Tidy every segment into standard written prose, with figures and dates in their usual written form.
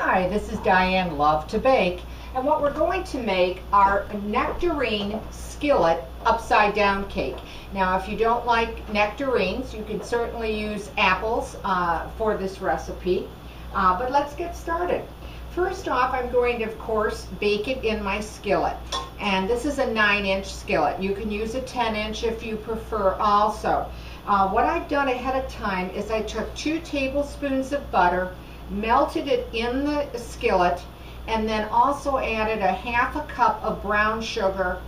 Hi, this is Diane Lovetobake, and what we're going to make are a nectarine skillet upside down cake. Now, if you don't like nectarines, you can certainly use apples for this recipe, but let's get started. First off, I'm going to, of course, bake it in my skillet, and this is a 9-inch skillet. You can use a 10-inch if you prefer also. What I've done ahead of time is I took 2 tablespoons of butter, melted it in the skillet, and then also added a ½ cup of brown sugar,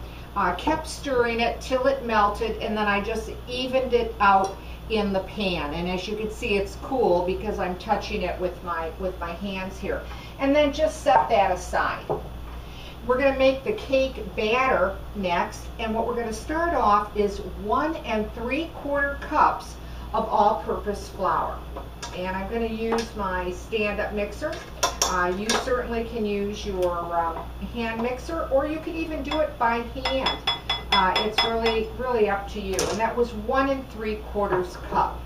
kept stirring it till it melted, and then I just evened it out in the pan. And as you can see, it's cool because I'm touching it with my hands here. And then just set that aside. We're going to make the cake batter next, and what we're going to start off is 1 3/4 cups of all-purpose flour. And I'm going to use my stand-up mixer. You certainly can use your hand mixer, or you can even do it by hand. It's really up to you. And that was 1 3/4 cup.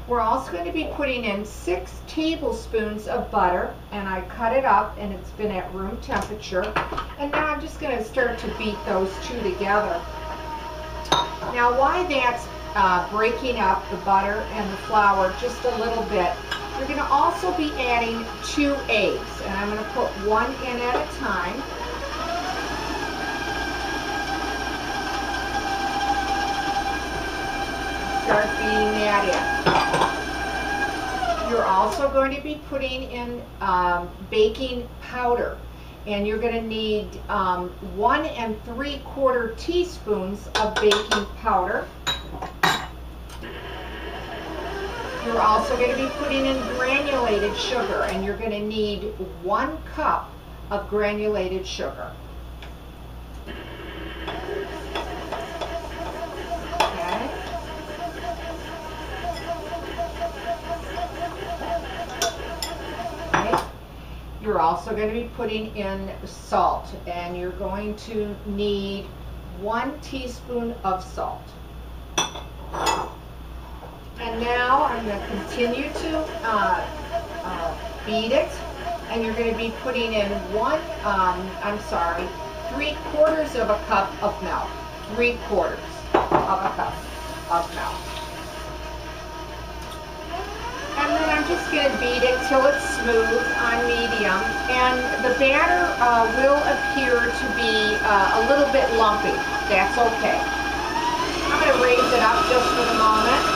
We're also going to be putting in 6 tablespoons of butter, and I cut it up, and it's been at room temperature. And now I'm just going to start to beat those two together. Now, why that's breaking up the butter and the flour just a little bit, you're going to also be adding 2 eggs, and I'm going to put 1 in at a time. Start beating that in. You're also going to be putting in baking powder, and you're going to need 1 3/4 teaspoons of baking powder. You're also going to be putting in granulated sugar, and you're going to need 1 cup of granulated sugar. Okay. You're also going to be putting in salt, and you're going to need 1 teaspoon of salt. And now I'm going to continue to beat it, and you're going to be putting in 3/4 of a cup of milk. 3/4 of a cup of milk. And then I'm just going to beat it till it's smooth on medium, and the batter will appear to be a little bit lumpy. That's okay. I'm going to raise it up just for the moment.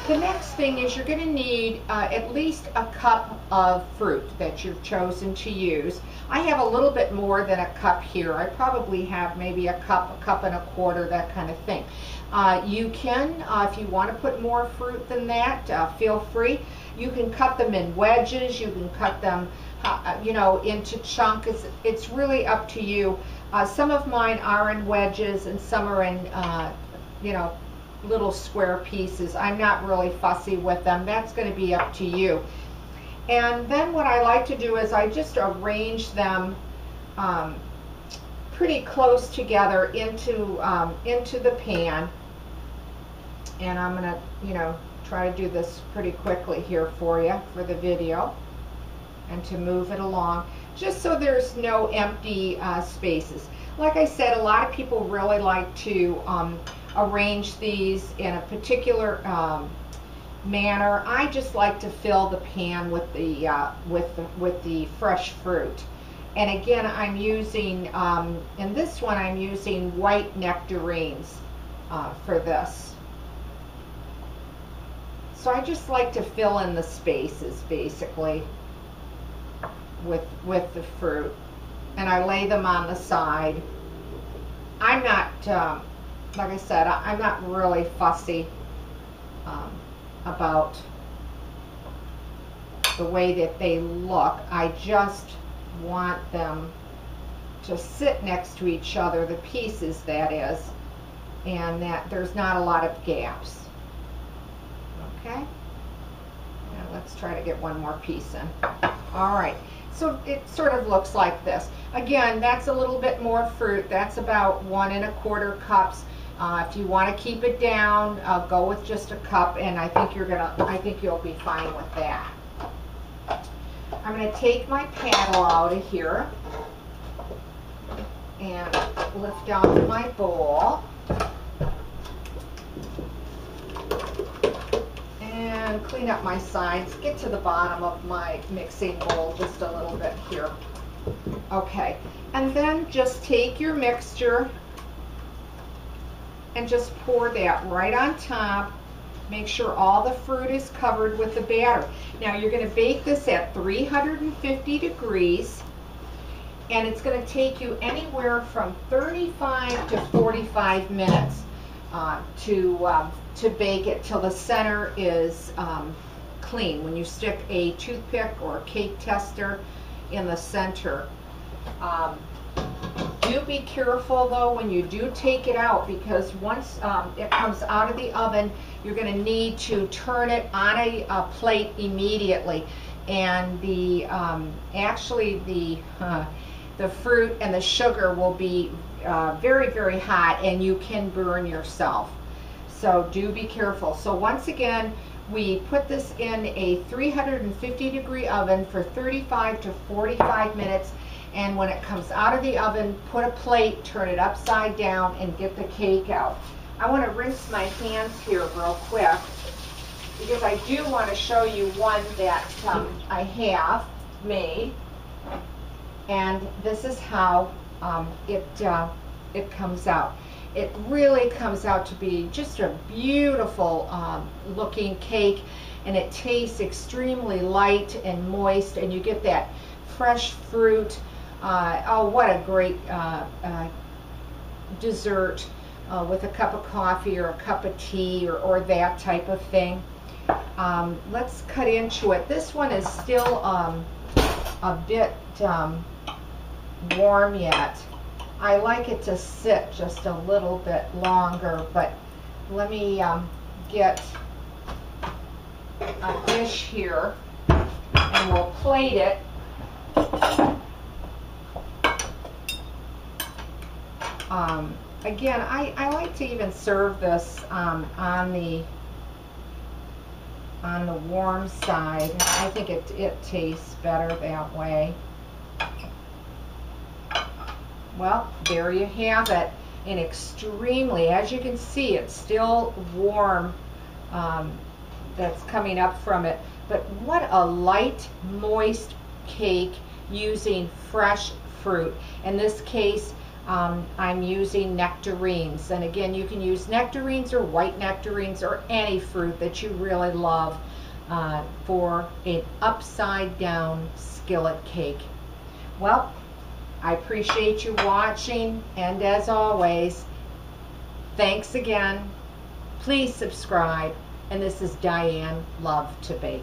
The next thing is you're going to need at least a cup of fruit that you've chosen to use. I have a little bit more than a cup here. I probably have maybe a cup and a quarter, that kind of thing. You can, if you want to put more fruit than that, feel free. You can cut them in wedges. You can cut them, into chunks. It's really up to you. Some of mine are in wedges, and some are in, little square pieces. I'm not really fussy with them. That's going to be up to you. And then what I like to do is I just arrange them pretty close together into the pan. And I'm going to, try to do this pretty quickly here for you for the video, and to move it along, just so there's no empty spaces. Like I said, a lot of people really like to arrange these in a particular manner. I just like to fill the pan with the fresh fruit. And again, I'm using in this one I'm using white nectarines for this. So I just like to fill in the spaces basically with the fruit, and I lay them on the side. I'm not like I said, I'm not really fussy about the way that they look. I just want them to sit next to each other, the pieces that is, and that there's not a lot of gaps. Okay? Now let's try to get one more piece in. All right. So it sort of looks like this. Again, that's a little bit more fruit. That's about 1 1/4 cups. If you want to keep it down, go with just a cup, and I think you'll be fine with that. I'm going to take my paddle out of here and lift out my bowl and clean up my sides. Get to the bottom of my mixing bowl just a little bit here. Okay, and then just take your mixture and just pour that right on top. Make sure all the fruit is covered with the batter. Now you're going to bake this at 350 degrees, and it's going to take you anywhere from 35 to 45 minutes to bake it till the center is clean. When you stick a toothpick or a cake tester in the center. Do be careful though when you do take it out, because once it comes out of the oven, you're going to need to turn it on a plate immediately, and the the fruit and the sugar will be very, very hot, and you can burn yourself. So do be careful. So once again, we put this in a 350 degree oven for 35 to 45 minutes. And when it comes out of the oven, put a plate, turn it upside down, and get the cake out. I want to rinse my hands here real quick, because I do want to show you one that I have made. And this is how it comes out. It really comes out to be just a beautiful looking cake, and it tastes extremely light and moist, and you get that fresh fruit. Oh, what a great dessert with a cup of coffee or a cup of tea or that type of thing. Let's cut into it. This one is still a bit warm yet. I like it to sit just a little bit longer, but let me get a dish here and we'll plate it. Again, I like to even serve this on the warm side. I think it tastes better that way. Well, there you have it. And extremely, as you can see, it's still warm. That's coming up from it. But what a light, moist cake using fresh fruit. In this case, I'm using nectarines. And again, you can use nectarines or white nectarines or any fruit that you really love for an upside down skillet cake. Well, I appreciate you watching, and as always, thanks again. Please subscribe, and this is Diane Lovetobake.